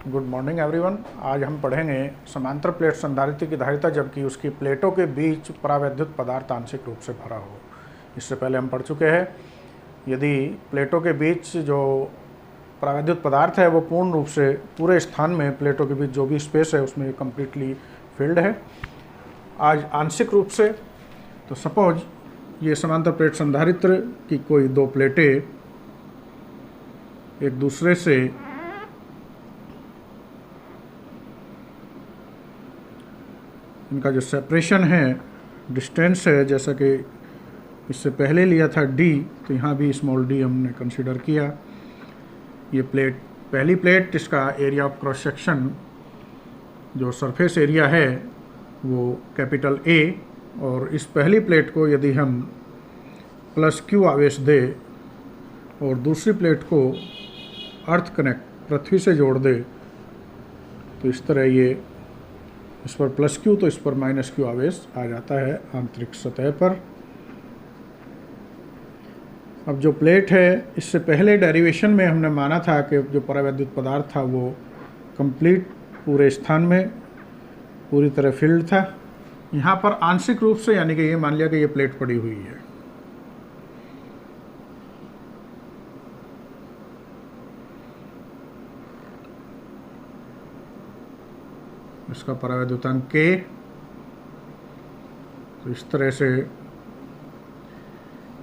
Good morning everyone. आज हम पढ़ेंगे समांतर प्लेट संधारित्र की धारिता जबकि उसकी प्लेटों के बीच परावैद्युत पदार्थ आंशिक रूप से भरा हो। इससे पहले हम पढ़ चुके हैं, यदि प्लेटों के बीच जो परावैद्युत पदार्थ है वो पूर्ण रूप से पूरे स्थान में प्लेटों के बीच जो भी स्पेस है उसमें कम्प्लीटली फिल्ड है। आज आंशिक रूप से, तो सपोज ये समांतर प्लेट संधारित्र की कोई दो प्लेटें एक दूसरे से इनका जो सेपरेशन है, डिस्टेंस है, जैसा कि इससे पहले लिया था d, तो यहाँ भी स्मॉल d हमने कंसीडर किया। ये प्लेट, पहली प्लेट, इसका एरिया ऑफ क्रॉस सेक्शन जो सरफेस एरिया है वो कैपिटल A, और इस पहली प्लेट को यदि हम प्लस Q आवेश दें और दूसरी प्लेट को अर्थ कनेक्ट पृथ्वी से जोड़ दे, तो इस तरह ये इस पर प्लस Q तो इस पर माइनस Q आवेश आ जाता है आंतरिक सतह पर। अब जो प्लेट है, इससे पहले डेरिवेशन में हमने माना था कि जो परावैद्युत पदार्थ था वो कंप्लीट पूरे स्थान में पूरी तरह फिल्ड था। यहाँ पर आंशिक रूप से, यानी कि ये मान लिया कि ये प्लेट पड़ी हुई है। इसका परावैद्युतांक K, तो इस तरह से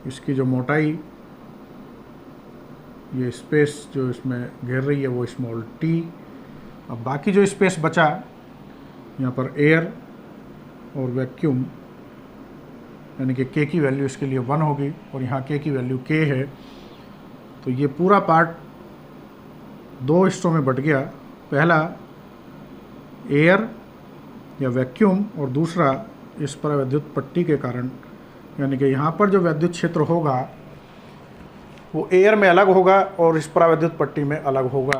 इसकी जो मोटाई, ये स्पेस जो इसमें घेर रही है वो स्मॉल t। अब बाकी जो स्पेस बचा, यहाँ पर एयर और वैक्यूम, यानी कि K की वैल्यू इसके लिए 1 होगी और यहाँ K की वैल्यू K है। तो ये पूरा पार्ट दो हिस्सों में बट गया, पहला एयर या वैक्यूम और दूसरा इस परावैद्युत पट्टी के कारण, यानी कि यहाँ पर जो वैद्युत क्षेत्र होगा वो एयर में अलग होगा और इस परावैद्युत पट्टी में अलग होगा।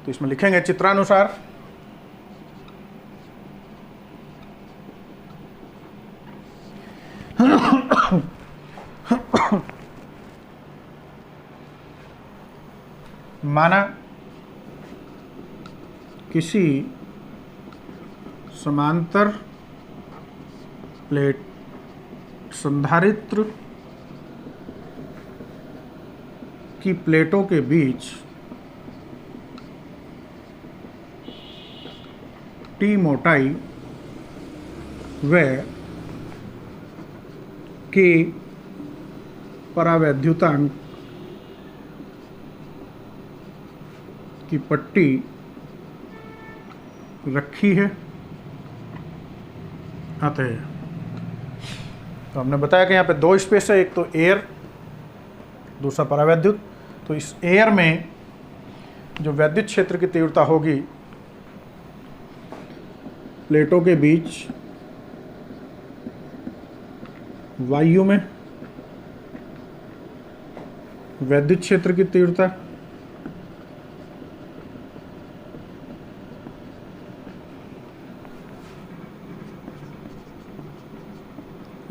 तो इसमें लिखेंगे चित्रानुसार। माना किसी समांतर प्लेट संधारित्र की प्लेटों के बीच T मोटाई व K परावैद्युतांक की पट्टी रखी है। अतः तो हमने बताया कि यहाँ पे दो स्पेस है, एक तो एयर, दूसरा परावैद्युत। तो इस एयर में जो वैद्युत क्षेत्र की तीव्रता होगी प्लेटों के बीच वायु में वैद्युत क्षेत्र की तीव्रता,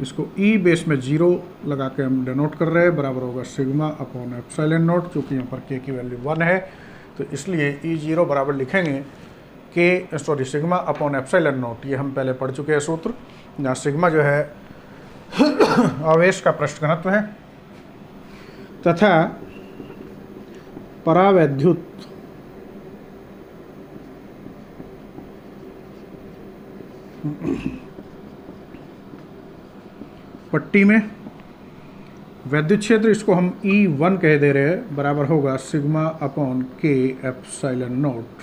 इसको E बेस में 0 लगा के हम डिनोट कर रहे हैं, बराबर होगा सिग्मा अपॉन एप्सिलॉन नॉट। चूँकि यहाँ पर K की वैल्यू 1 है तो इसलिए E0 बराबर लिखेंगे सिग्मा अपॉन एप्सिलॉन नॉट। ये हम पहले पढ़ चुके हैं सूत्र, जहाँ सिग्मा जो है आवेश का पृष्ठ घनत्व है तथा परावैद्युत पट्टी में वैद्युत क्षेत्र, इसको हम E1 कह दे रहे हैं, बराबर होगा sigma upon K epsilon not.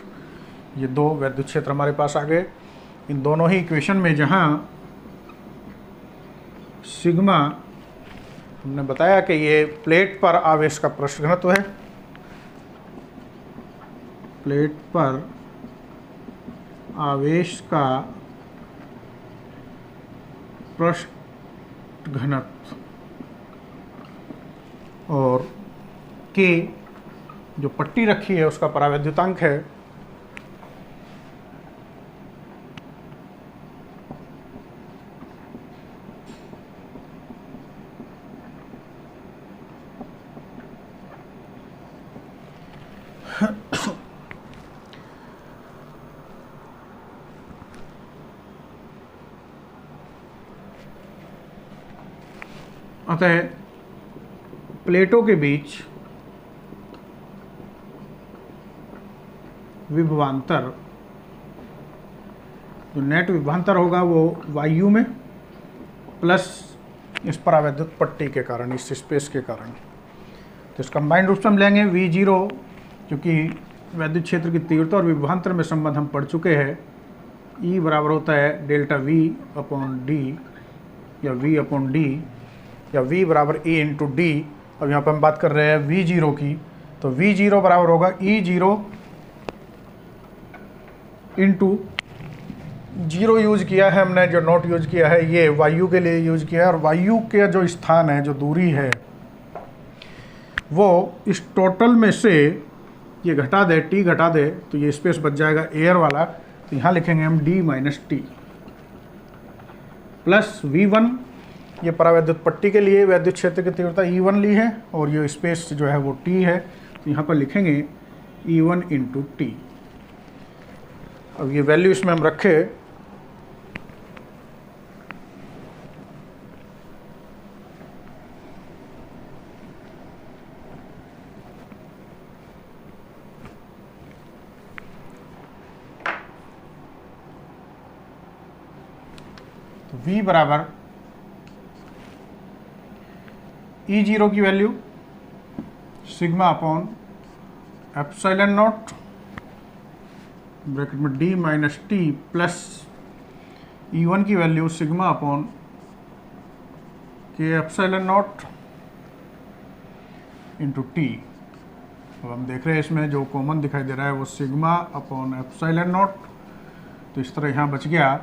ये दो वैद्युत क्षेत्र हमारे पास आ गए। इन दोनों ही इक्वेशन में जहाँ सिग्मा हमने बताया कि ये प्लेट पर आवेश का पृष्ठ घनत्व है, प्लेट पर आवेश का पृष्ठ घनत्व, और K जो पट्टी रखी है उसका परावैद्युतांक है। अतः प्लेटों के बीच विभवांतर, जो नेट विभवांतर होगा वो वायु में प्लस इस परावैद्युत पट्टी के कारण, इस स्पेस के कारण। तो इस कंबाइंड रूप से हम लेंगे V0, क्योंकि वैद्युत क्षेत्र की तीव्रता और विभवांतर में संबंध हम पढ़ चुके हैं। E बराबर होता है डेल्टा V अपॉन D या V अपॉन D या V बराबर A इंटू D। अब यहाँ पर हम बात कर रहे हैं V0 की, तो V0 बराबर होगा E0 इंटू 0 यूज किया है हमने, जो नोट यूज किया है ये वायु के लिए यूज किया है, और वायु के जो स्थान है, जो दूरी है, वो इस टोटल में से ये घटा दे, T घटा दे, तो ये स्पेस बच जाएगा एयर वाला। तो यहाँ लिखेंगे हम D minus T plus V1, ये परावैद्युत पट्टी के लिए वैद्युत क्षेत्र की तीव्रता E1 ली है, और ये स्पेस जो है वो T है, तो यहाँ पर लिखेंगे E1 इंटू टी। अब ये वैल्यू इसमें हम रखे, तो V बराबर E0 की value sigma upon epsilon not bracket में D minus T plus E1 की वैल्यू सिग्मा अपॉन के एप्सिलॉन नॉट इंटू टी। अब हम देख रहे हैं इसमें जो कॉमन दिखाई दे रहा है वो सिग्मा अपॉन एप्सिलॉन नॉट, तो इस तरह यहाँ बच गया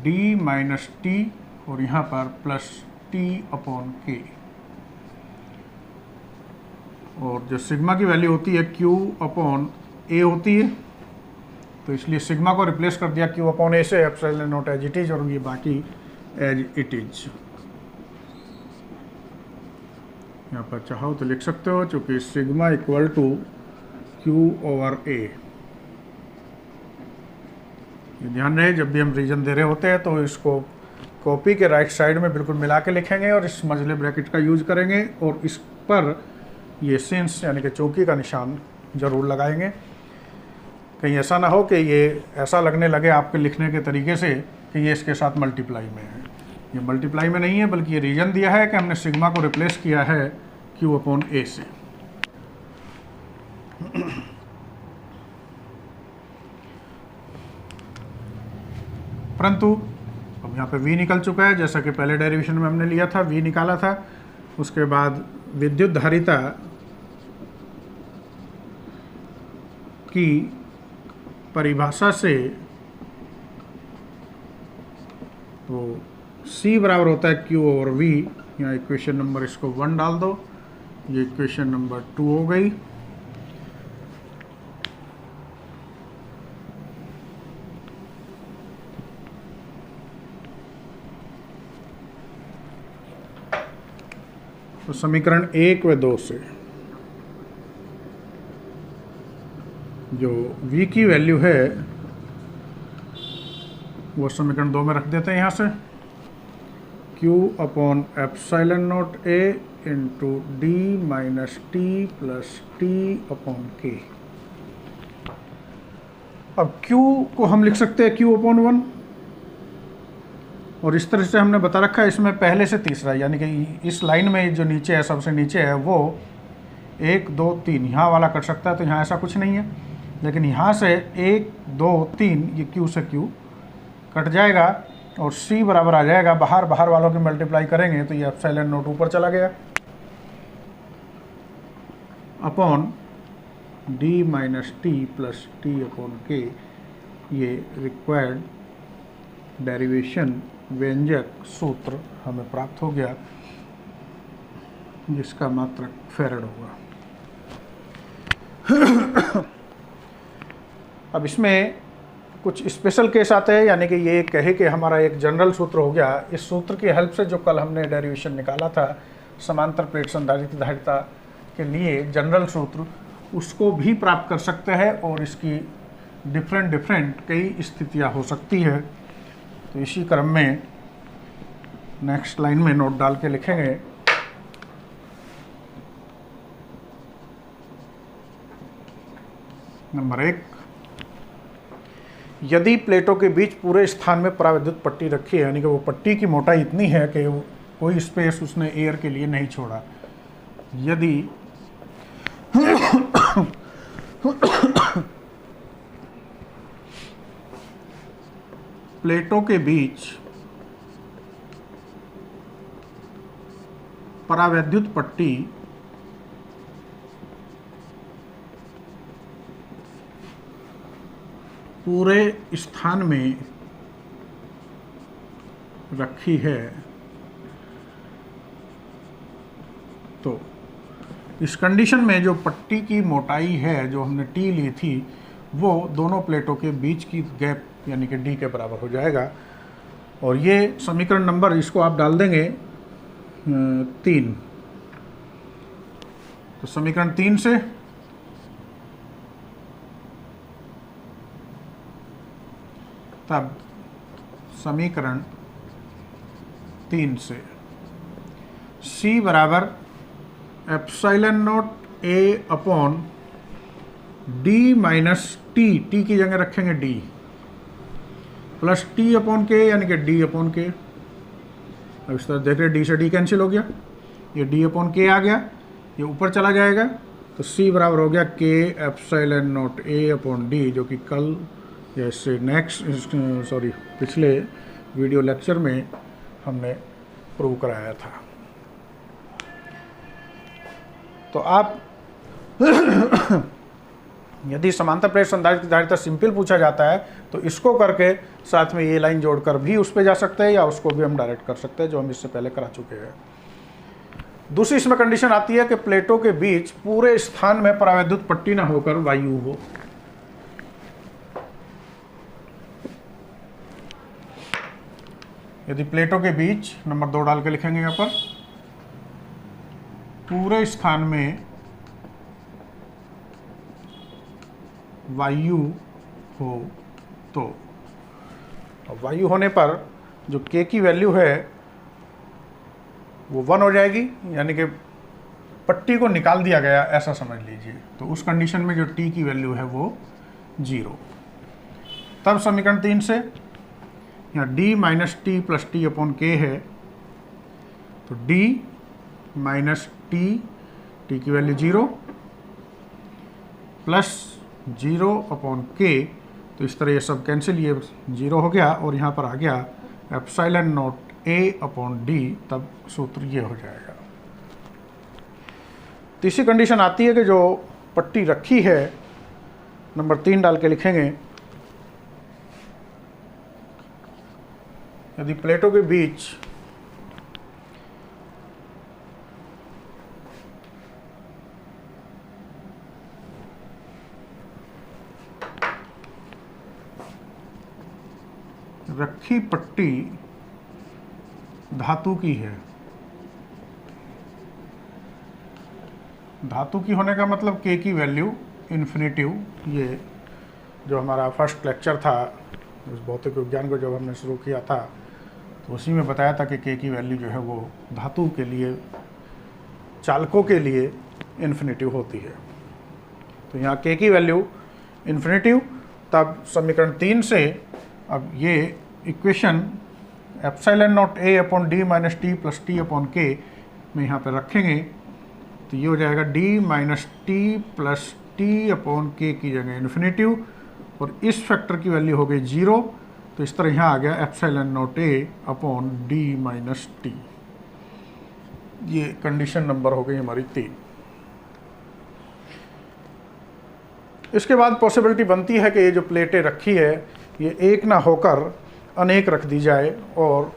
D माइनस टी और यहाँ पर प्लस T अपॉन के, और जो सिग्मा की वैल्यू होती है Q अपॉन A होती है, तो इसलिए सिग्मा को रिप्लेस कर दिया Q अपॉन A से, epsilon naught as it is, और ये बाकी एज इट इज। यहाँ पर चाहो तो लिख सकते हो, चूँकि sigma equal to Q over A। ये ध्यान रहे, जब भी हम रीजन दे रहे होते हैं तो इसको कॉपी के राइट साइड में बिल्कुल मिला के लिखेंगे और इस मझले ब्रैकेट का यूज करेंगे, और इस पर ये सेंस यानी कि चौकी का निशान जरूर लगाएंगे। कहीं ऐसा ना हो कि ये ऐसा लगने लगे आपके लिखने के तरीके से कि ये इसके साथ मल्टीप्लाई में है। ये मल्टीप्लाई में नहीं है, बल्कि ये रीजन दिया है कि हमने सिग्मा को रिप्लेस किया है Q अपॉन A से। परंतु अब यहाँ पे V निकल चुका है, जैसा कि पहले डेरिवेशन में हमने लिया था, V निकाला था। उसके बाद विद्युत धारिता की परिभाषा से तो C बराबर होता है Q ओवर V। यहाँ इक्वेशन नंबर इसको 1 डाल दो, ये इक्वेशन नंबर 2 हो गई। तो समीकरण 1 व 2 से जो V की वैल्यू है वो समीकरण 2 में रख देते हैं। यहाँ से Q upon epsilon not A into D minus T plus T upon K। अब Q को हम लिख सकते हैं Q अपॉन 1, और इस तरह से हमने बता रखा है इसमें पहले से तीसरा, यानी कि इस लाइन में जो नीचे है, सबसे नीचे है, वो 1 2 3 यहाँ वाला कट सकता है, तो यहाँ ऐसा कुछ नहीं है। लेकिन यहाँ से 1 2 3 ये Q से Q कट जाएगा और C बराबर आ जाएगा, बाहर बाहर वालों की मल्टीप्लाई करेंगे तो ये एप्सिलॉन नॉट ऊपर चला गया upon D minus T plus T upon K। ये रिक्वायर्ड डेरिवेशन व्यंजक सूत्र हमें प्राप्त हो गया, जिसका मात्रक फैराड होगा। अब इसमें कुछ स्पेशल केस आते हैं, यानी कि ये कहे कि हमारा एक जनरल सूत्र हो गया। इस सूत्र की हेल्प से जो कल हमने डेरिवेशन निकाला था समांतर प्लेट संधारित्र धारिता के लिए जनरल सूत्र, उसको भी प्राप्त कर सकते हैं, और इसकी डिफरेंट कई स्थितियां हो सकती है। तो इसी क्रम में नेक्स्ट लाइन में नोट डाल के लिखेंगे नंबर 1, यदि प्लेटों के बीच पूरे स्थान में परावैद्युत पट्टी रखी है, यानी कि वो पट्टी की मोटाई इतनी है कि कोई स्पेस उसने एयर के लिए नहीं छोड़ा, यदि प्लेटों के बीच परावैद्युत पट्टी पूरे स्थान में रखी है, तो इस कंडीशन में जो पट्टी की मोटाई है जो हमने टी ली थी वो दोनों प्लेटों के बीच की गैप यानी कि डी के बराबर हो जाएगा। और ये समीकरण नंबर इसको आप डाल देंगे 3। तो समीकरण 3 से तब समीकरण 3 से C बराबर epsilon not A upon D minus T, T की जगह रखेंगे D, प्लस T अपॉन के यानी कि D अपॉन के। अब इस तरह देख रहे D से D कैंसिल हो गया, ये D अपॉन के आ गया, ये ऊपर चला जाएगा, तो C बराबर हो गया K epsilon not A upon D, जो कि कल या इससे पिछले वीडियो लेक्चर में हमने प्रूव कराया था। तो आप यदि समांतर प्लेट संधारित्र की धारिता सिंपल पूछा जाता है तो इसको करके साथ में ये लाइन जोड़कर भी उस पर जा सकते हैं, या उसको भी हम डायरेक्ट कर सकते हैं, जो हम इससे पहले करा चुके हैं। दूसरी इसमें कंडीशन आती है कि प्लेटों के बीच पूरे स्थान में परावैद्युत पट्टी ना होकर वायु हो। यदि प्लेटों के बीच, नंबर 2 डाल के लिखेंगे यहाँ पर, पूरे स्थान में वायु हो तो वायु होने पर जो K की वैल्यू है वो 1 हो जाएगी, यानी कि पट्टी को निकाल दिया गया ऐसा समझ लीजिए। तो उस कंडीशन में जो T की वैल्यू है वो 0। तब समीकरण 3 से यहाँ D minus T plus T upon के है, तो D माइनस टी, टी की वैल्यू 0 प्लस 0 अपॉन के, तो इस तरह ये सब कैंसिल, ये 0 हो गया और यहाँ पर आ गया epsilon not A upon D, तब सूत्र ये हो जाएगा। तीसरी कंडीशन आती है कि जो पट्टी रखी है, नंबर 3 डाल के लिखेंगे, यदि प्लेटों के बीच रखी पट्टी धातु की है, धातु की होने का मतलब K की वैल्यू इन्फिनिटिव, ये जो हमारा फर्स्ट लेक्चर था उस भौतिक विज्ञान को जब हमने शुरू किया था तो उसी में बताया था कि K की वैल्यू जो है वो धातु के लिए, चालकों के लिए इन्फिनिटिव होती है। तो यहाँ K की वैल्यू इन्फिनिटिव, तब समीकरण 3 से अब ये equation epsilon not A upon D minus T plus T upon के में यहाँ पर रखेंगे, तो ये हो जाएगा D minus T plus T upon के की जगह इन्फिनिटिव, और इस फैक्टर की वैल्यू हो गई 0, तो इस तरह यहाँ आ गया epsilon not A upon D minus T. ये कंडीशन नंबर हो गई हमारी 3। इसके बाद पॉसिबिलिटी बनती है कि ये जो प्लेटें रखी है ये एक ना होकर अनेक रख दी जाए, और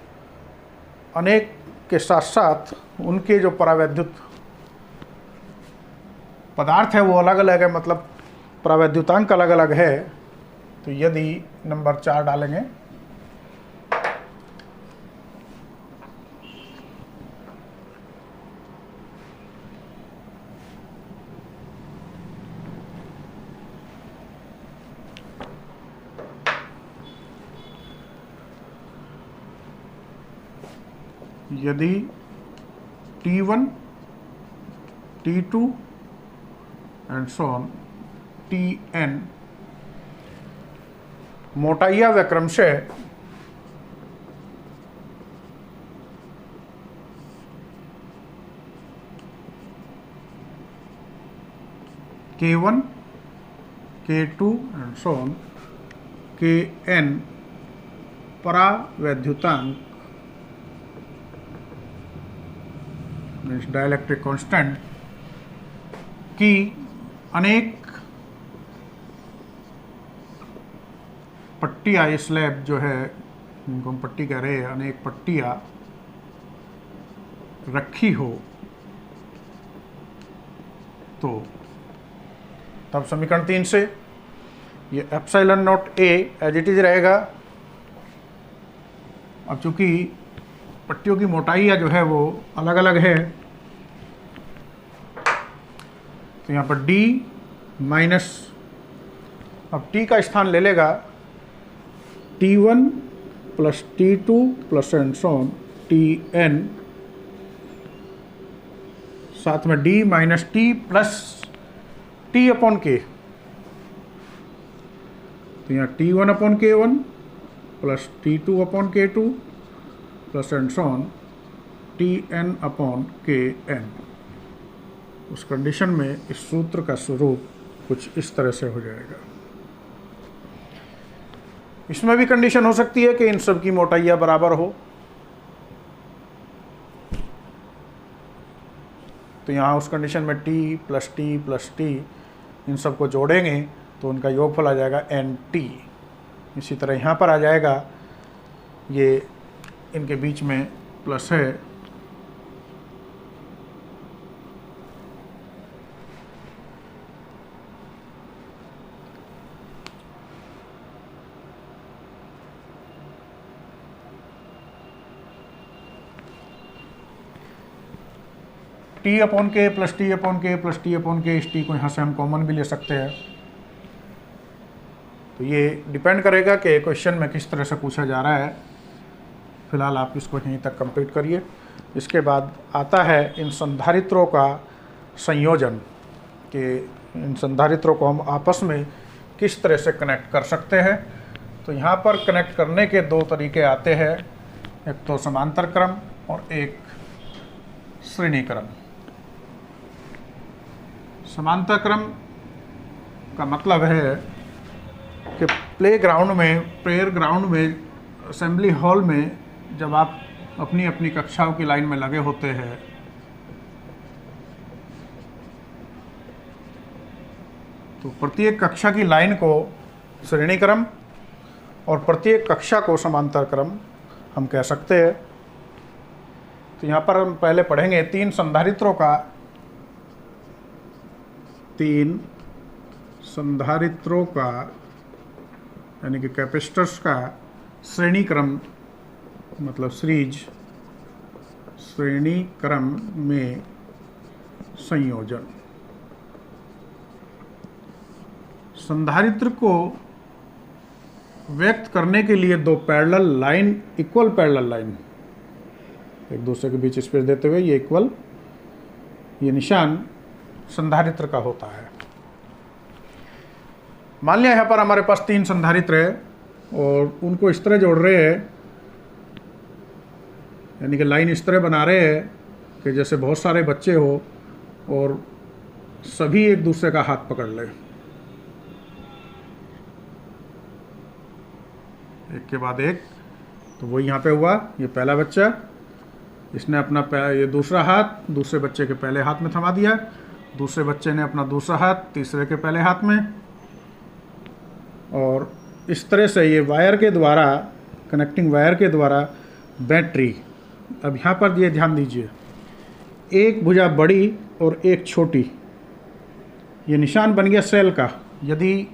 अनेक के साथ साथ उनके जो परावैद्युत पदार्थ है वो अलग अलग है, मतलब परावैद्युतांक अलग अलग है। तो यदि नंबर 4 डालेंगे, यदि T1, T2 and so on Tn मोटाइयां वक्रमशः K1, K2 and so on, Kn परावैद्युतांक मीन्स डाइलेक्ट्रिक कांस्टेंट की अनेक पट्टियाँ, ये स्लैब जो है इनको हम पट्टी कह रहे हैं, अनेक पट्टियाँ रखी हो तो तब समीकरण 3 से ये epsilon naught A as it is रहेगा। अब चूंकि पट्टियों की मोटाइयाँ जो है वो अलग अलग है तो यहाँ पर d माइनस, अब t का स्थान ले लेगा T1 plus T2 plus and so on Tn, साथ में d minus t plus t upon k, तो यहाँ T1 upon K1 plus T2 upon K2 plus and so on Tn upon Kn। उस कंडीशन में इस सूत्र का स्वरूप कुछ इस तरह से हो जाएगा। इसमें भी कंडीशन हो सकती है कि इन सब की मोटाइयाँ बराबर हो, तो यहाँ उस कंडीशन में t प्लस t इन सब को जोड़ेंगे तो उनका योगफल आ जाएगा Nt। इसी तरह यहाँ पर आ जाएगा, ये इनके बीच में प्लस है, t अपॉन के प्लस टी अपॉन के प्लस टी अपॉन के, इस टी को यहाँ से हम कॉमन भी ले सकते हैं। तो ये डिपेंड करेगा कि क्वेश्चन में किस तरह से पूछा जा रहा है। फिलहाल आप इसको यहीं तक कंप्लीट करिए। इसके बाद आता है इन संधारित्रों का संयोजन, कि इन संधारित्रों को हम आपस में किस तरह से कनेक्ट कर सकते हैं। तो यहाँ पर कनेक्ट करने के दो तरीके आते हैं, एक तो समांतर क्रम और एक श्रेणी क्रम। समांतर क्रम का मतलब है कि प्लेग्राउंड में, प्रेयर ग्राउंड में, असेंबली हॉल में जब आप अपनी अपनी कक्षाओं की लाइन में लगे होते हैं तो प्रत्येक कक्षा की लाइन को श्रेणी क्रम और प्रत्येक कक्षा को समांतर क्रम हम कह सकते हैं। तो यहाँ पर हम पहले पढ़ेंगे तीन संधारित्रों का यानी कि कैपेसिटर्स का श्रेणी क्रम, मतलब सीरीज श्रेणी क्रम में संयोजन। संधारित्र को व्यक्त करने के लिए दो parallel line, equal parallel line एक दूसरे के बीच स्पेस देते हुए, ये इक्वल, ये निशान संधारित्र का होता है। मान लिया यहाँ पर हमारे पास तीन संधारित्र है और उनको इस तरह जोड़ रहे हैं, यानी कि लाइन इस तरह बना रहे हैं कि जैसे बहुत सारे बच्चे हो और सभी एक दूसरे का हाथ पकड़ ले, एक के बाद एक। तो वही यहाँ पे हुआ, ये पहला बच्चा, इसने अपना ये दूसरा हाथ दूसरे बच्चे के पहले हाथ में थमा दिया, दूसरे बच्चे ने अपना दूसरा हाथ तीसरे के पहले हाथ में, और इस तरह से ये वायर के द्वारा, कनेक्टिंग वायर के द्वारा बैटरी। अब यहाँ पर ये ध्यान दीजिए, एक भुजा बड़ी और एक छोटी, ये निशान बन गया सेल का। यदि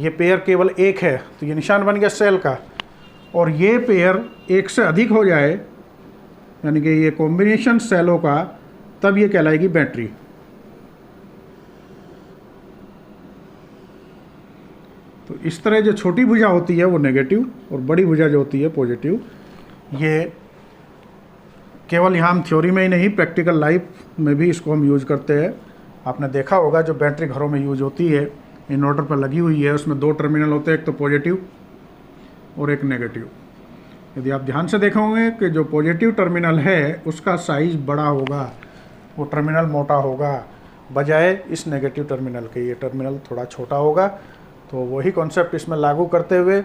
ये पेयर केवल एक है तो ये निशान बन गया सेल का, और ये पेयर एक से अधिक हो जाए यानी कि ये कॉम्बिनेशन सेलों का, तब ये कहलाएगी बैटरी। तो इस तरह जो छोटी भुजा होती है वो नेगेटिव और बड़ी भुजा जो होती है पॉजिटिव। ये केवल यहाँ हम थ्योरी में ही नहीं, प्रैक्टिकल लाइफ में भी इसको हम यूज करते हैं। आपने देखा होगा जो बैटरी घरों में यूज होती है, इन्वर्टर पर लगी हुई है, उसमें 2 टर्मिनल होते हैं, एक तो पॉजिटिव और एक नेगेटिव। यदि आप ध्यान से देखोगे कि जो पॉजिटिव टर्मिनल है उसका साइज बड़ा होगा, वो टर्मिनल मोटा होगा, बजाय इस नेगेटिव टर्मिनल के ये टर्मिनल थोड़ा छोटा होगा। तो वही कॉन्सेप्ट इसमें लागू करते हुए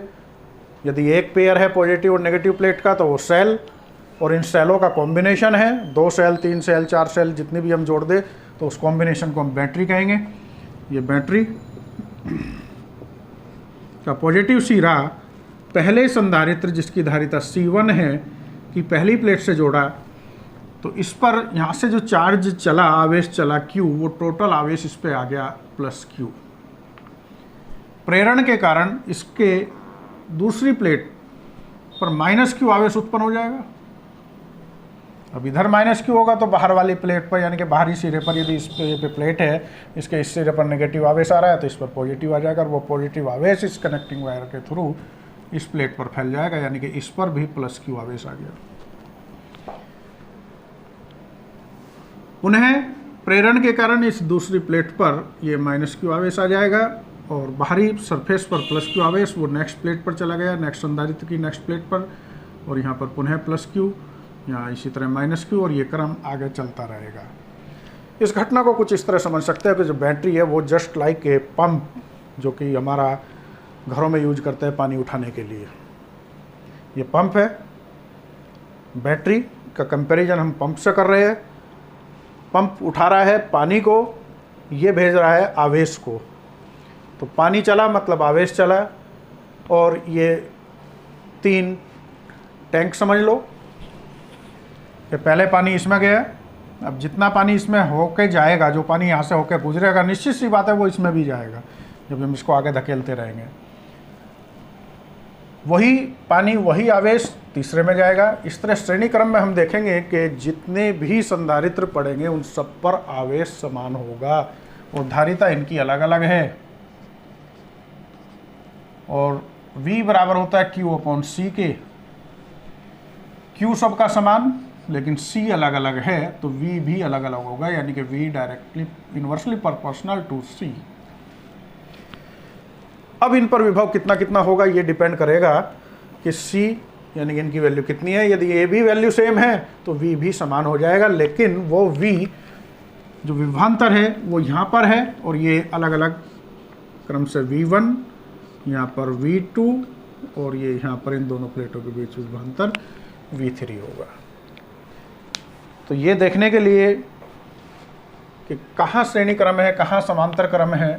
यदि एक पेयर है पॉजिटिव और नेगेटिव प्लेट का तो वो सेल, और इन सेलों का कॉम्बिनेशन है, 2 सेल 3 सेल 4 सेल जितनी भी हम जोड़ दे तो उस कॉम्बिनेशन को हम बैटरी कहेंगे। ये बैटरी का पॉजिटिव सिरा पहले संधारित्र जिसकी धारिता C1 है कि पहली प्लेट से जोड़ा, तो इस पर यहाँ से जो चार्ज चला, आवेश चला Q, वो टोटल आवेश इस पे आ गया +Q। प्रेरण के कारण इसके दूसरी प्लेट पर -Q आवेश उत्पन्न हो जाएगा। अब इधर -Q होगा तो बाहर वाली प्लेट पर, यानी कि बाहरी सिरे पर, यदि इस पे प्लेट है, इसके इस सिरे पर नेगेटिव आवेश आ रहा है तो इस पर पॉजिटिव आ जाएगा, और वो पॉजिटिव आवेश इस कनेक्टिंग वायर के थ्रू इस प्लेट पर फैल जाएगा, यानी कि इस पर भी +Q आवेश आ गया। पुनः प्रेरण के कारण इस दूसरी प्लेट पर ये -Q आवेश आ जाएगा, और बाहरी सरफेस पर +Q आवेश वो नेक्स्ट प्लेट पर चला गया, नेक्स्ट संधारित्र की नेक्स्ट प्लेट पर, और यहाँ पर पुनः +Q, यहाँ इसी तरह -Q, और ये क्रम आगे चलता रहेगा। इस घटना को कुछ इस तरह समझ सकते हैं कि जो बैटरी है वो जस्ट लाइक ए पंप, जो कि हमारा घरों में यूज करते हैं पानी उठाने के लिए। ये पंप है, बैटरी का कंपैरिजन हम पंप से कर रहे हैं। पंप उठा रहा है पानी को, ये भेज रहा है आवेश को। तो पानी चला मतलब आवेश चला, और ये 3 टैंक समझ लो कि पहले पानी इसमें गया, अब जितना पानी इसमें होके जाएगा, जो पानी यहाँ से होके गुजरेगा, निश्चित सी बात है वो इसमें भी जाएगा जब हम इसको आगे धकेलते रहेंगे। वही पानी वही आवेश तीसरे में जाएगा। इस तरह श्रेणी क्रम में हम देखेंगे कि जितने भी संधारित्र पड़ेंगे उन सब पर आवेश समान होगा, और धारिता इनकी अलग अलग है, और V बराबर होता है Q/C के। Q सबका समान लेकिन C अलग अलग है, तो V भी अलग अलग होगा, यानी कि V directly inversely proportional to C। अब इन पर विभव कितना कितना होगा ये डिपेंड करेगा कि C यानी कि इनकी वैल्यू कितनी है। यदि ये भी वैल्यू सेम है तो V भी समान हो जाएगा, लेकिन वो V जो विभवांतर है वो यहाँ पर है, और ये अलग अलग क्रम से V1, यहाँ पर V2, और ये यहाँ पर इन दोनों प्लेटों के बीच विभवांतर V3 होगा। तो ये देखने के लिए कि कहाँ श्रेणी क्रम है, कहाँ समांतर क्रम है,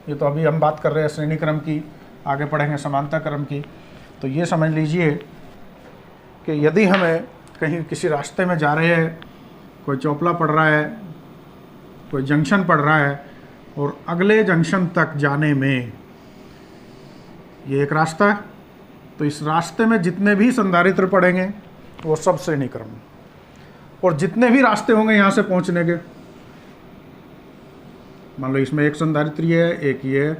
ये तो अभी हम बात कर रहे हैं श्रेणी क्रम की, आगे पढ़ेंगे समांतर क्रम की। तो ये समझ लीजिए कि यदि हमें कहीं किसी रास्ते में जा रहे हैं, कोई चौपला पड़ रहा है, कोई जंक्शन पड़ रहा है, और अगले जंक्शन तक जाने में ये एक रास्ता है, तो इस रास्ते में जितने भी संधारित्र पड़ेंगे वो सब श्रेणी क्रम, और जितने भी रास्ते होंगे यहाँ से पहुँचने के, मान लो इसमें एक संधारित्र ये है, एक ये है,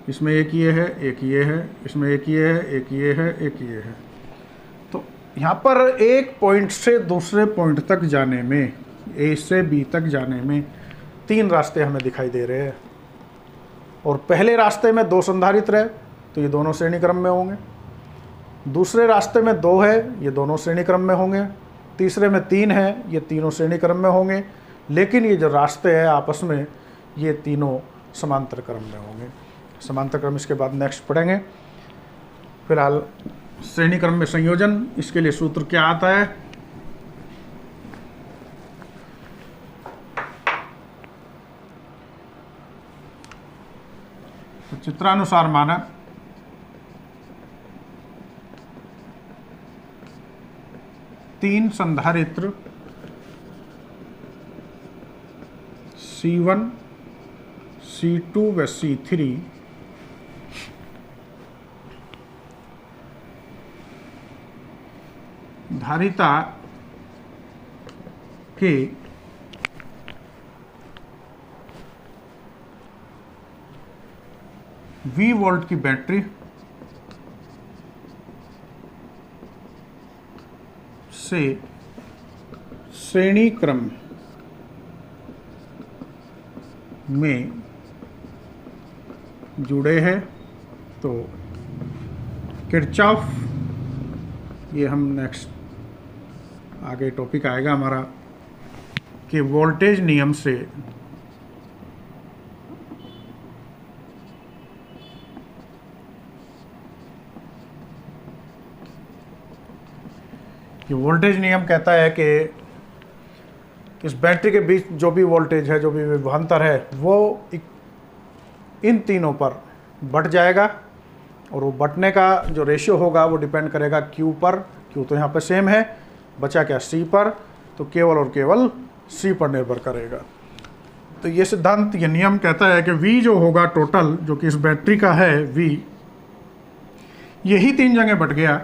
इसमें एक ये है, एक ये है, इसमें एक ये है, एक ये है, एक ये है, तो यहाँ पर एक पॉइंट से दूसरे पॉइंट तक जाने में, A से B तक जाने में 3 रास्ते हमें दिखाई दे रहे हैं। और पहले रास्ते में 2 संधारित्र है तो ये दोनों श्रेणी क्रम में होंगे, दूसरे रास्ते में 2 है, ये दोनों श्रेणी क्रम में होंगे, तीसरे में 3 है, ये तीनों श्रेणी क्रम में होंगे, लेकिन ये जो रास्ते हैं आपस में ये तीनों समांतर क्रम में होंगे। समांतर क्रम इसके बाद नेक्स्ट पढ़ेंगे। फिलहाल श्रेणी क्रम में संयोजन, इसके लिए सूत्र क्या आता है? तो चित्रानुसार माना तीन संधारित्र C1, C2 व C3 धारिता के V वोल्ट की बैटरी से श्रेणी क्रम में जुड़े हैं तो किरचॉफ, ये हम नेक्स्ट आगे टॉपिक आएगा हमारा कि वोल्टेज नियम से ये वोल्टेज नियम कहता है कि इस बैटरी के बीच जो भी वोल्टेज है, जो भी विभवांतर है, वो इन तीनों पर बढ़ जाएगा और वो बढ़ने का जो रेशियो होगा वो डिपेंड करेगा Q पर। Q तो यहाँ पे सेम है, बचा क्या C पर, तो केवल और केवल C पर निर्भर करेगा। तो ये सिद्धांत, ये नियम कहता है कि V जो होगा टोटल, जो कि इस बैटरी का है V, यही तीन जगह बढ़ गया,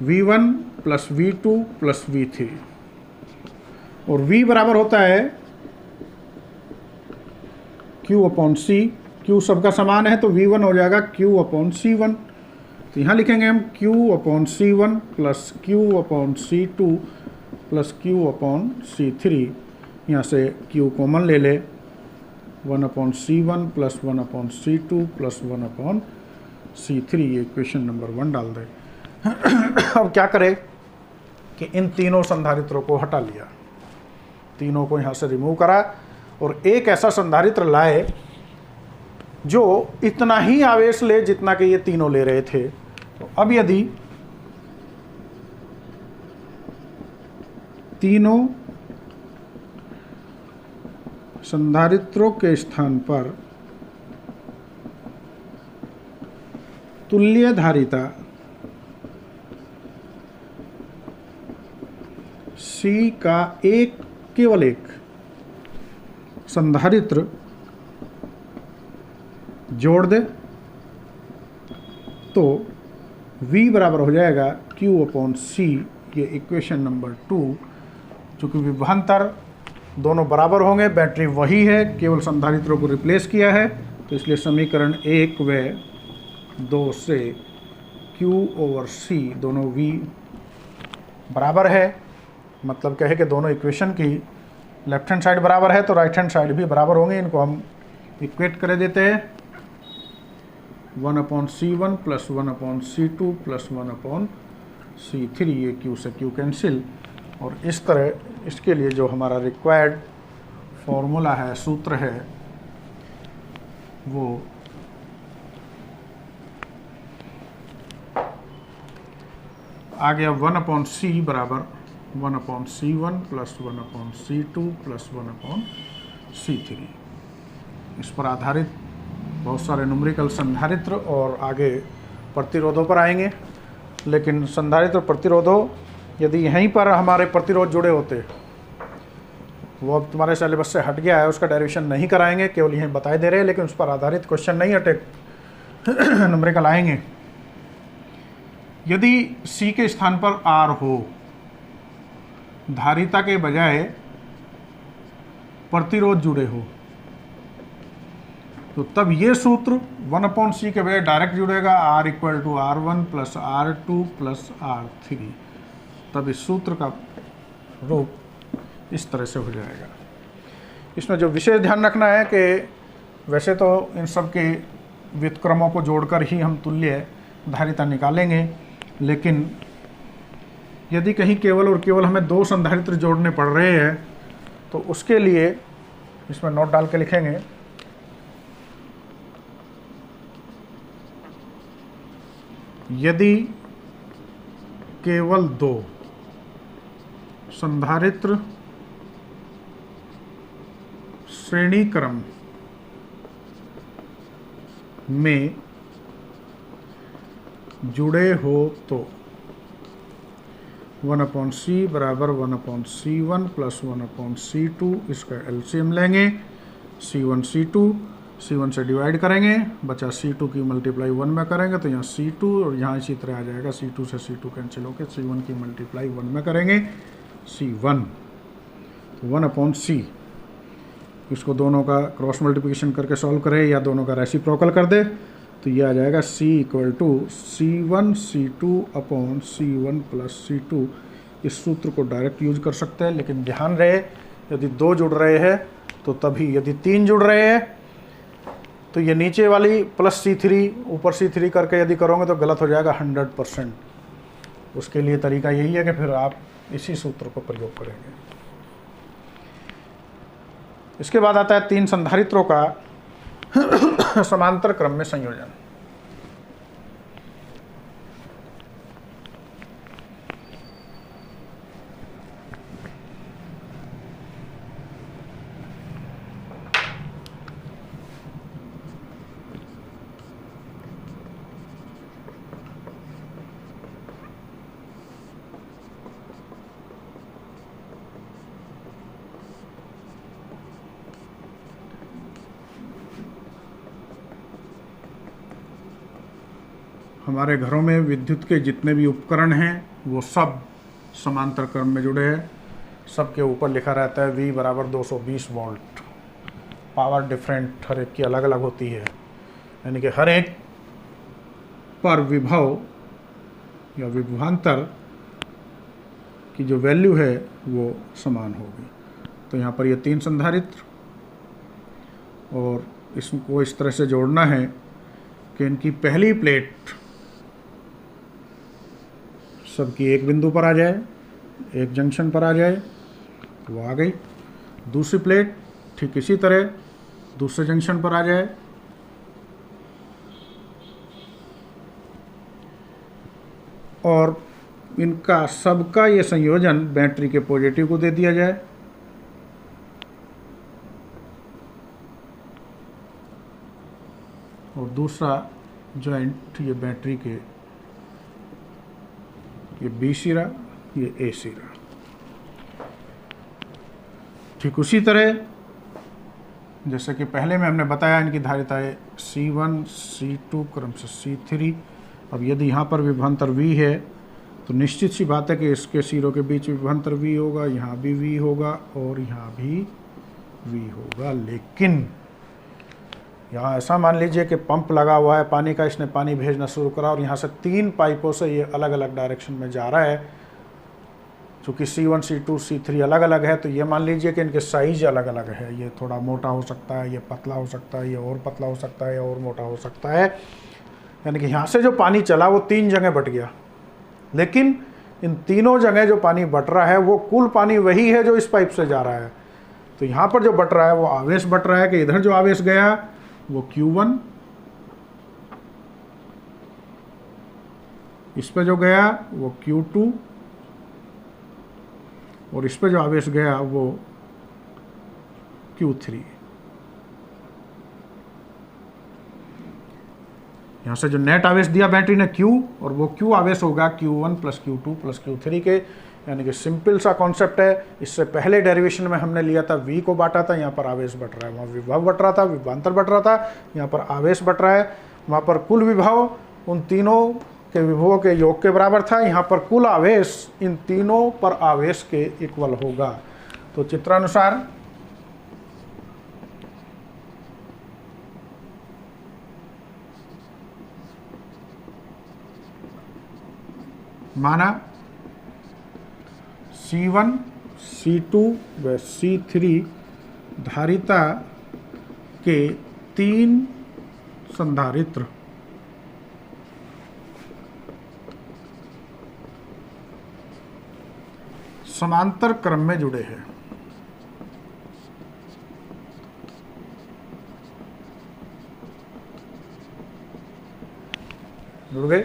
V1 plus V2 plus V3, और V बराबर होता है Q अपॉन C। Q सबका समान है तो V1 हो जाएगा Q अपॉन C1। तो यहाँ लिखेंगे हम Q upon C1 plus Q upon C2 plus Q upon C3। यहाँ से Q कॉमन ले ले, 1 upon C1 plus 1 upon C2 plus 1 upon C3, ये इक्वेशन नंबर 1 डाल दे। अब क्या करें कि इन तीनों संधारित्रों को हटा लिया, तीनों को यहाँ से रिमूव करा और एक ऐसा संधारित्र लाए जो इतना ही आवेश ले जितना कि ये तीनों ले रहे थे। तो अब यदि तीनों संधारित्रों के स्थान पर तुल्य धारिता C का केवल एक संधारित्र जोड़ दे तो V बराबर हो जाएगा Q अपॉन C, ये इक्वेशन नंबर 2। चूँकि विभवांतर दोनों बराबर होंगे, बैटरी वही है, केवल संधारित्रों को रिप्लेस किया है, तो इसलिए समीकरण 1 व 2 से Q ओवर C दोनों V बराबर है। मतलब कहे कि दोनों इक्वेशन की लेफ्ट हैंड साइड बराबर है तो राइट हैंड साइड भी बराबर होंगे। इनको हम इक्वेट कर देते हैं, 1 upon C1 plus 1 upon C2 plus 1 upon C3, ये Q से Q कैंसिल। और इस तरह इसके लिए जो हमारा रिक्वायर्ड फॉर्मूला है, सूत्र है, वो आ गया 1 अपॉन C बराबर 1 upon C1 plus 1 upon C2 plus 1 upon C3। इस पर आधारित बहुत सारे न्यूमेरिकल संधारित्र और आगे प्रतिरोधों पर आएंगे। लेकिन संधारित्र प्रतिरोधों, यदि यहीं पर हमारे प्रतिरोध जुड़े होते, वो अब तुम्हारे सिलेबस से हट गया है, उसका डेरिवेशन नहीं कराएंगे, केवल यहीं बताए दे रहे हैं, लेकिन उस पर आधारित क्वेश्चन नहीं हटे, न्यूमेरिकल आएंगे। यदि C के स्थान पर R हो, धारिता के बजाय प्रतिरोध जुड़े हो, तो तब ये सूत्र 1 अपॉन C के बजाय डायरेक्ट जुड़ेगा, R equal to R1 plus R2 plus R3। तब इस सूत्र का रूप इस तरह से हो जाएगा। इसमें जो विशेष ध्यान रखना है कि वैसे तो इन सब के व्युत्क्रमों को जोड़कर ही हम तुल्य धारिता निकालेंगे, लेकिन यदि कहीं केवल और केवल हमें 2 संधारित्र जोड़ने पड़ रहे हैं तो उसके लिए इसमें नोट डाल के लिखेंगे, यदि केवल 2 संधारित्र श्रेणी क्रम में जुड़े हो तो 1 अपॉन C बराबर 1 upon C1 plus 1 upon C2, इसका एलसीएम लेंगे, C1 से डिवाइड करेंगे, बचा C2 की मल्टीप्लाई 1 में करेंगे तो यहाँ C2 और यहाँ इसी तरह आ जाएगा, C2 से C2 कैंसिल होकर C1 की मल्टीप्लाई 1 में करेंगे C1, तो 1 अपॉन C। इसको दोनों का क्रॉस मल्टीप्लिकेशन करके सॉल्व करें या दोनों का रेसिप्रोकल कर दे तो ये आ जाएगा C equal to C1 C2 upon C1 plus C2। इस सूत्र को डायरेक्ट यूज कर सकते हैं, लेकिन ध्यान रहे यदि 2 जुड़ रहे हैं तो तभी यदि 3 जुड़ रहे हैं तो ये नीचे वाली प्लस C3 ऊपर C3 करके यदि करोगे तो गलत हो जाएगा 100%। उसके लिए तरीका यही है कि फिर आप इसी सूत्र को प्रयोग करेंगे। इसके बाद आता है 3 संधारित्रों का समांतर क्रम में संयोजन। हमारे घरों में विद्युत के जितने भी उपकरण हैं वो सब समांतर क्रम में जुड़े हैं। सबके ऊपर लिखा रहता है V बराबर 220 वोल्ट। पावर डिफरेंट हर एक की अलग अलग होती है, यानी कि हर एक पर विभव या विभवांतर की जो वैल्यू है वो समान होगी। तो यहाँ पर ये 3 संधारित्र, और इसको इस तरह से जोड़ना है कि इनकी पहली प्लेट सबकी एक बिंदु पर आ जाए, एक जंक्शन पर आ जाए, वो आ गई। दूसरी प्लेट ठीक इसी तरह दूसरे जंक्शन पर आ जाए, और इनका सबका ये संयोजन बैटरी के पॉजिटिव को दे दिया जाए। और दूसरा जॉइंट ये बैटरी के, ये B सिरा, ये A सिरा। ठीक उसी तरह जैसे कि पहले में हमने बताया इनकी धारिताएं C1 C2 क्रम से C3। अब यदि यहाँ पर विभवांतर V है तो निश्चित सी बात है कि इसके सिरों के बीच विभवांतर V होगा, यहाँ भी V होगा और यहाँ भी V होगा। लेकिन यहाँ ऐसा मान लीजिए कि पंप लगा हुआ है पानी का, इसने पानी भेजना शुरू करा और यहाँ से 3 पाइपों से ये अलग अलग डायरेक्शन में जा रहा है। चूँकि C1 C2 C3 अलग अलग है तो ये मान लीजिए कि इनके साइज अलग अलग है। ये थोड़ा मोटा हो सकता है, ये पतला हो सकता है, ये और पतला हो सकता है, और मोटा हो सकता है। यानी कि यहाँ से जो पानी चला वो 3 जगह बट गया, लेकिन इन तीनों जगह जो पानी बट रहा है वो कुल पानी वही है जो इस पाइप से जा रहा है। तो यहाँ पर जो बट रहा है वो आवेश बट रहा है कि इधर जो आवेश गया वो Q1, इस पे जो गया वो Q2, और इस पे जो आवेश गया वो Q3। यहाँ से जो नेट आवेश दिया बैटरी ने Q, और वो Q आवेश होगा Q1 plus Q2 plus Q3 के। यानी कि सिंपल सा कॉन्सेप्ट है। इससे पहले डेरिवेशन में हमने लिया था V को बांटा था, यहाँ पर आवेश बट रहा है, वहाँ विभव बट रहा था, विभवांतर बट रहा था, यहाँ पर आवेश बट रहा है। वहाँ पर कुल विभव उन तीनों के विभवों के योग के बराबर था, यहाँ पर कुल आवेश इन तीनों पर आवेश के इक्वल होगा। तो चित्रानुसार माना C1 C2 व C3 धारिता के 3 संधारित्र समांतर क्रम में जुड़े हैं। जुड़ गए।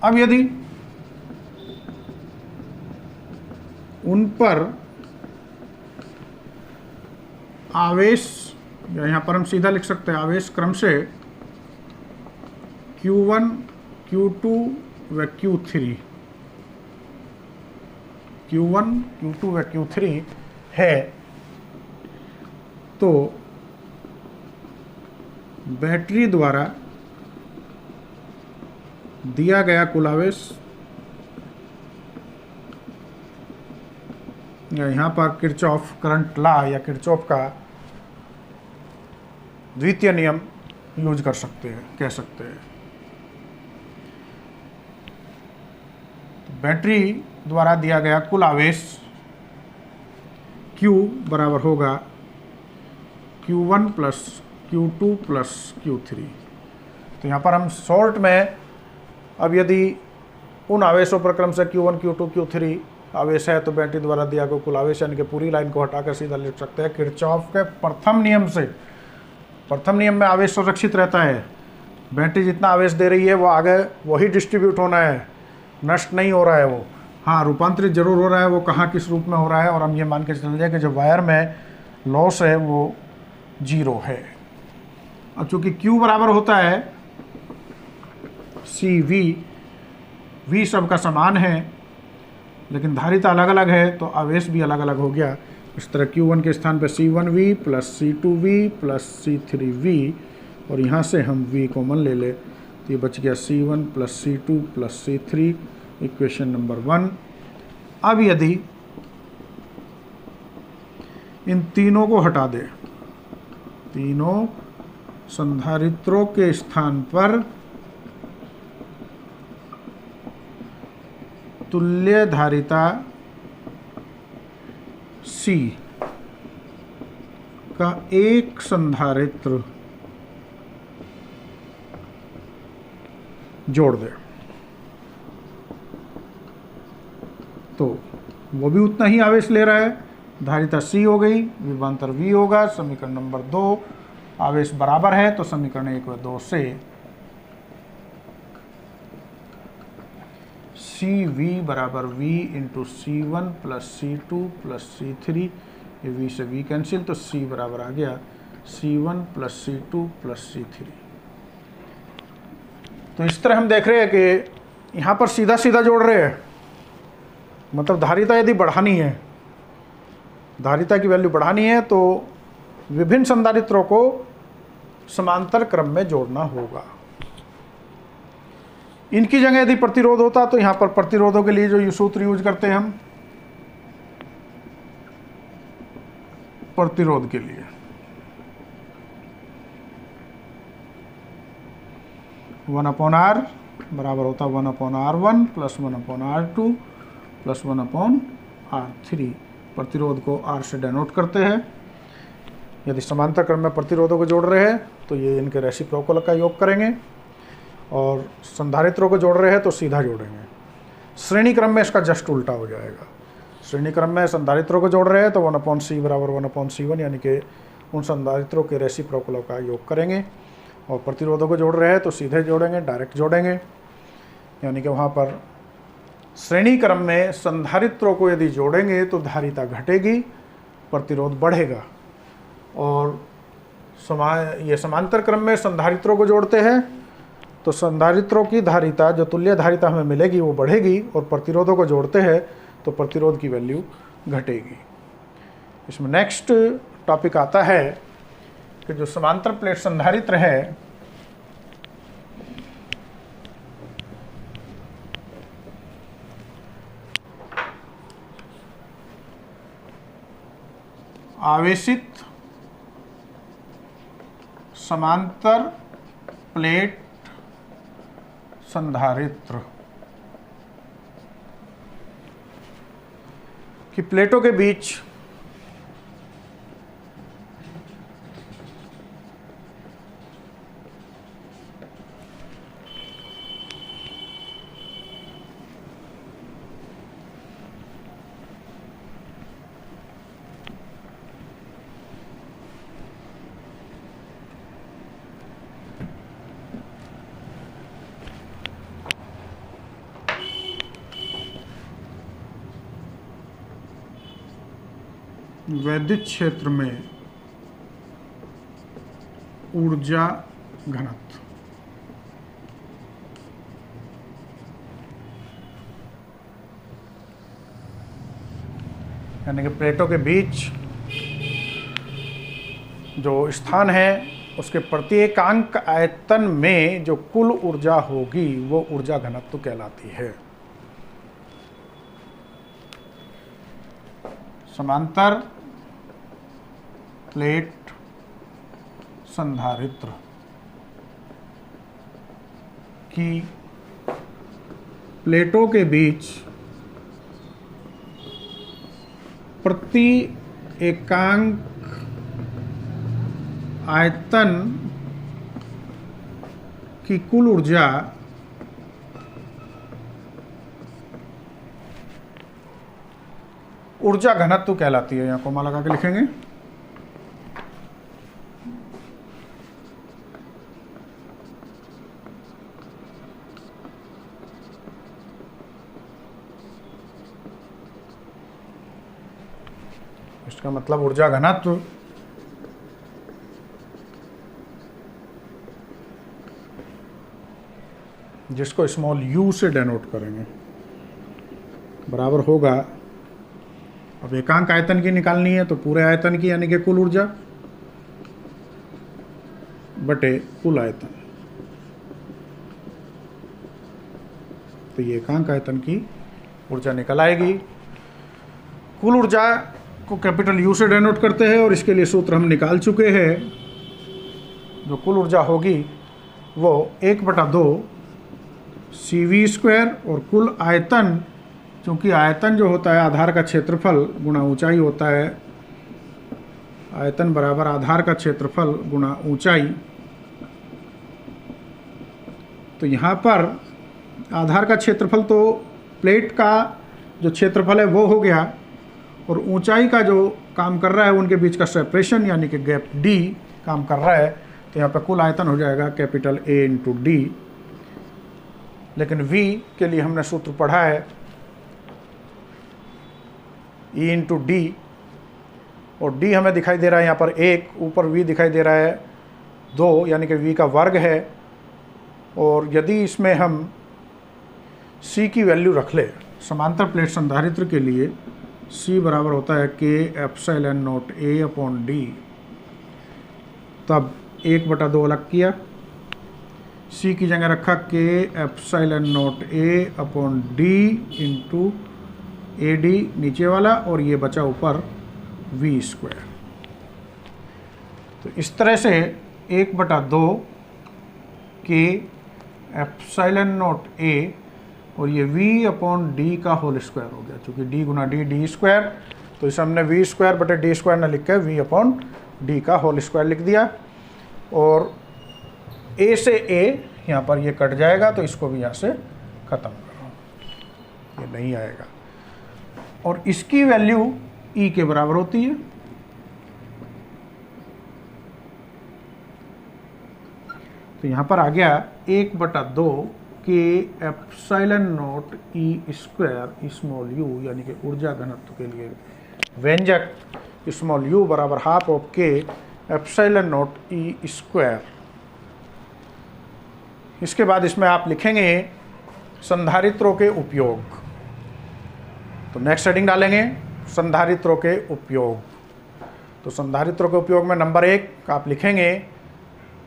अब यदि उन पर आवेश, या यहाँ पर हम सीधा लिख सकते हैं आवेश क्रम से Q1 Q2 व Q3, Q1 Q2 व Q3 है, तो बैटरी द्वारा दिया गया कुल आवेश, यहाँ पर किरचॉफ करंट लॉ या किरचॉफ का द्वितीय नियम यूज कर सकते हैं, कह सकते हैं। तो बैटरी द्वारा दिया गया कुल आवेश Q बराबर होगा Q1 plus Q2 plus Q3। तो यहाँ पर हम शॉर्ट में अब यदि उन आवेशों पर क्रम से Q1, Q2, Q3 आवेश है तो बैटरी द्वारा दिया गया कुल आवेश यानी कि पूरी लाइन को हटाकर सीधा लिख सकते हैं किरचॉफ के प्रथम नियम से। प्रथम नियम में आवेश सुरक्षित रहता है, बैटरी जितना आवेश दे रही है वो आगे वही डिस्ट्रीब्यूट होना है, नष्ट नहीं हो रहा है वो। हाँ, रूपांतरित जरूर हो रहा है, वो कहाँ किस रूप में हो रहा है, और हम ये मान के चल जाए कि जो वायर में लॉस है वो 0 है। अब चूंकि Q बराबर होता है CV, V सबका समान है लेकिन धारिता अलग अलग है तो आवेश भी अलग अलग हो गया। इस तरह Q1 के स्थान पर C1V plus C2V plus C3V, और यहाँ से हम V कॉमन ले ले तो ये बच गया C1 plus C2 plus C3, equation number 1। अब यदि इन तीनों को हटा दे, तीनों संधारित्रों के स्थान पर तुल्य धारिता C का एक संधारित्र जोड़ दे तो वो भी उतना ही आवेश ले रहा है, धारिता C हो गई, विभवांतर V होगा। समीकरण नंबर 2, आवेश बराबर है तो समीकरण 1 व 2 से CV बराबर V into C1 plus C2 plus C3, ये V से V कैंसिल तो C बराबर आ गया C1 plus C2 plus C3। तो इस तरह हम देख रहे हैं कि यहाँ पर सीधा सीधा जोड़ रहे हैं, मतलब धारिता यदि बढ़ानी है, धारिता की वैल्यू बढ़ानी है तो विभिन्न संधारित्रों को समांतर क्रम में जोड़ना होगा। इनकी जगह यदि प्रतिरोध होता तो यहाँ पर प्रतिरोधों के लिए जो सूत्र यूज करते हैं हम, प्रतिरोध के लिए 1/R बराबर होता 1/R1 plus 1/R2 plus 1/R3। प्रतिरोध को R से डेनोट करते हैं। यदि समांतर क्रम में प्रतिरोधों को जोड़ रहे हैं तो ये इनके रेसिप्रोकल का योग करेंगे, और संधारित्रों को जोड़ रहे हैं तो सीधा जोड़ेंगे। श्रेणी क्रम में इसका जस्ट उल्टा हो जाएगा। श्रेणी क्रम में संधारित्रों को जोड़ रहे हैं तो 1/C बराबर 1/C1 यानी कि उन संधारित्रों के रेसिप्रोकलों का योग करेंगे, और प्रतिरोधों को जोड़ रहे हैं तो सीधे जोड़ेंगे, डायरेक्ट जोड़ेंगे। यानी कि वहाँ पर श्रेणी क्रम में संधारित्रों को यदि जोड़ेंगे तो धारिता घटेगी, प्रतिरोध बढ़ेगा। और ये समांतर क्रम में संधारित्रों को जोड़ते हैं तो संधारित्रों की धारिता, जो तुल्य धारिता हमें मिलेगी वो बढ़ेगी, और प्रतिरोधों को जोड़ते हैं तो प्रतिरोध की वैल्यू घटेगी। इसमें नेक्स्ट टॉपिक आता है कि जो समांतर प्लेट संधारित्र है आवेशित समांतर प्लेट संधारित्र कि प्लेटों के बीच वैद्युत क्षेत्र में ऊर्जा घनत्व यानी कि प्लेटों के बीच जो स्थान है उसके प्रत्येकांक आयतन में जो कुल ऊर्जा होगी वो ऊर्जा घनत्व कहलाती है। समांतर प्लेट संधारित्र की प्लेटों के बीच प्रति एकांक आयतन की कुल ऊर्जा ऊर्जा घनत्व कहलाती है। यहाँ कोमा लगा के लिखेंगे। इसका मतलब ऊर्जा घनत्व जिसको स्मॉल यू से डेनोट करेंगे बराबर होगा, अब एकांक आयतन की निकालनी है तो पूरे आयतन की यानी कि कुल ऊर्जा बटे कुल आयतन, तो ये एकांक आयतन की ऊर्जा निकल आएगी। कुल ऊर्जा को कैपिटल यू से डेनोट करते हैं और इसके लिए सूत्र हम निकाल चुके हैं। जो कुल ऊर्जा होगी वो 1/2 CV² और कुल आयतन, क्योंकि आयतन जो होता है आधार का क्षेत्रफल गुणा ऊंचाई होता है, आयतन बराबर आधार का क्षेत्रफल गुणा ऊंचाई। तो यहाँ पर आधार का क्षेत्रफल तो प्लेट का जो क्षेत्रफल है वो हो गया, और ऊंचाई का जो काम कर रहा है उनके बीच का सेपरेशन यानी कि गैप D काम कर रहा है। तो यहाँ पर कुल आयतन हो जाएगा कैपिटल A × D। लेकिन V के लिए हमने सूत्र पढ़ा है E × D, और D हमें दिखाई दे रहा है यहाँ पर 1, ऊपर V दिखाई दे रहा है 2 यानी कि V का वर्ग है। और यदि इसमें हम C की वैल्यू रख ले समांतर प्लेट संधारित्र के लिए, C बराबर होता है K∈0A/D, तब 1/2 अलग किया, C की जगह रखा K∈0A/D × AD नीचे वाला, और ये बचा ऊपर V²। तो इस तरह से 1/2 K∈0A और ये V/D का होल स्क्वायर हो गया, क्योंकि D × D D², तो इसे हमने V²/D² न लिख के V/D का होल स्क्वायर लिख दिया। और A से A यहाँ पर ये कट जाएगा, तो इसको भी यहाँ से ख़त्म करो, ये नहीं आएगा। और इसकी वैल्यू E के बराबर होती है। तो यहाँ पर आ गया 1/2 K∈0E² स्मॉल u, यानी कि ऊर्जा घनत्व के लिए व्यंजक स्मॉल u बराबर ½ K∈0E²। इसके बाद इसमें आप लिखेंगे संधारित्रों के उपयोग। तो नेक्स्ट हेडिंग डालेंगे संधारित्रों के उपयोग। तो संधारित्रों के उपयोग में नंबर 1 आप लिखेंगे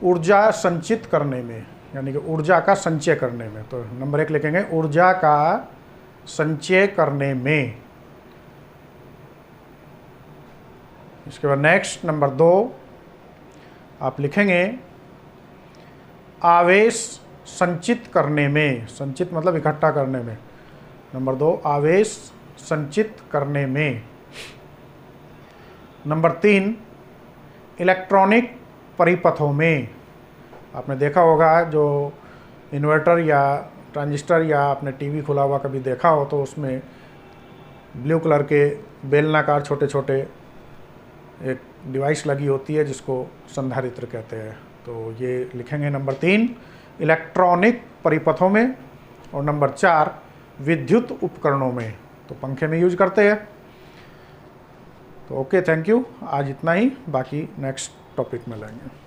ऊर्जा संचित करने में, यानी कि ऊर्जा का संचय करने में। तो नंबर 1 लिखेंगे ऊर्जा का संचय करने में। इसके बाद नेक्स्ट नंबर 2 आप लिखेंगे आवेश संचित करने में। संचित मतलब इकट्ठा करने में। नंबर 2 आवेश संचित करने में। नंबर 3 इलेक्ट्रॉनिक परिपथों में। आपने देखा होगा जो इन्वर्टर या ट्रांजिस्टर या आपने टीवी खुला हुआ कभी देखा हो, तो उसमें ब्लू कलर के बेलनाकार छोटे छोटे एक डिवाइस लगी होती है जिसको संधारित्र कहते हैं। तो ये लिखेंगे नंबर 3 इलेक्ट्रॉनिक परिपथों में। और नंबर 4 विद्युत उपकरणों में, तो पंखे में यूज करते हैं। तो ओके, थैंक यू। आज इतना ही, बाकी नेक्स्ट टॉपिक में लेंगे।